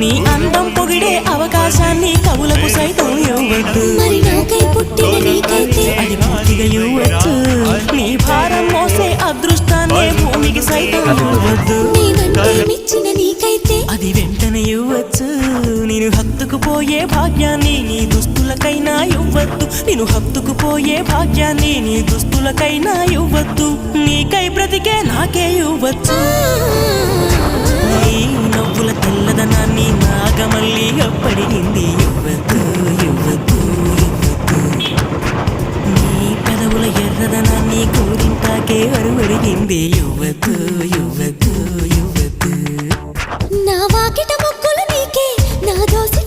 నీ అందం పొగిడే అవకాశాన్ని కవులకు సైతం ఇవ్వద్దు. మరి నాకై పుట్టిన నీకైతే అది పూర్తిగా ఇవ్వచ్చు. నీ భారం మోసే అదృష్టాన్ని భూమికి సైతం ఇవ్వద్దు. నేనంటే మెచ్చిన నీకైతే అది వెంటనే ఇవ్వచ్చు. నేను హత్తుకుపోయే భాగ్యాన్ని నీ దుస్తులకైనా ఇవ్వద్దు. నేను హత్తుకుపోయే భాగ్యాన్ని నీ దుస్తులకైనా ఇవ్వద్దు. నీకై బ్రతికే నాకే ఇవ్వచ్చు. నీ నవ్వుల తెల్లదనాన్ని నాగమల్లి అప్పడిగింది. ఇవ్వద్దు ఇవ్వద్దు ఇవ్వద్దు. నీ పెదవుల ఎర్రదనాన్ని కోరింటాకే అరువడిగింది. ఇవ్వద్దు ఇవ్వద్దు ఇవ్వద్దు. నా వాకిట మొక్కులు నీకే, నా దోసి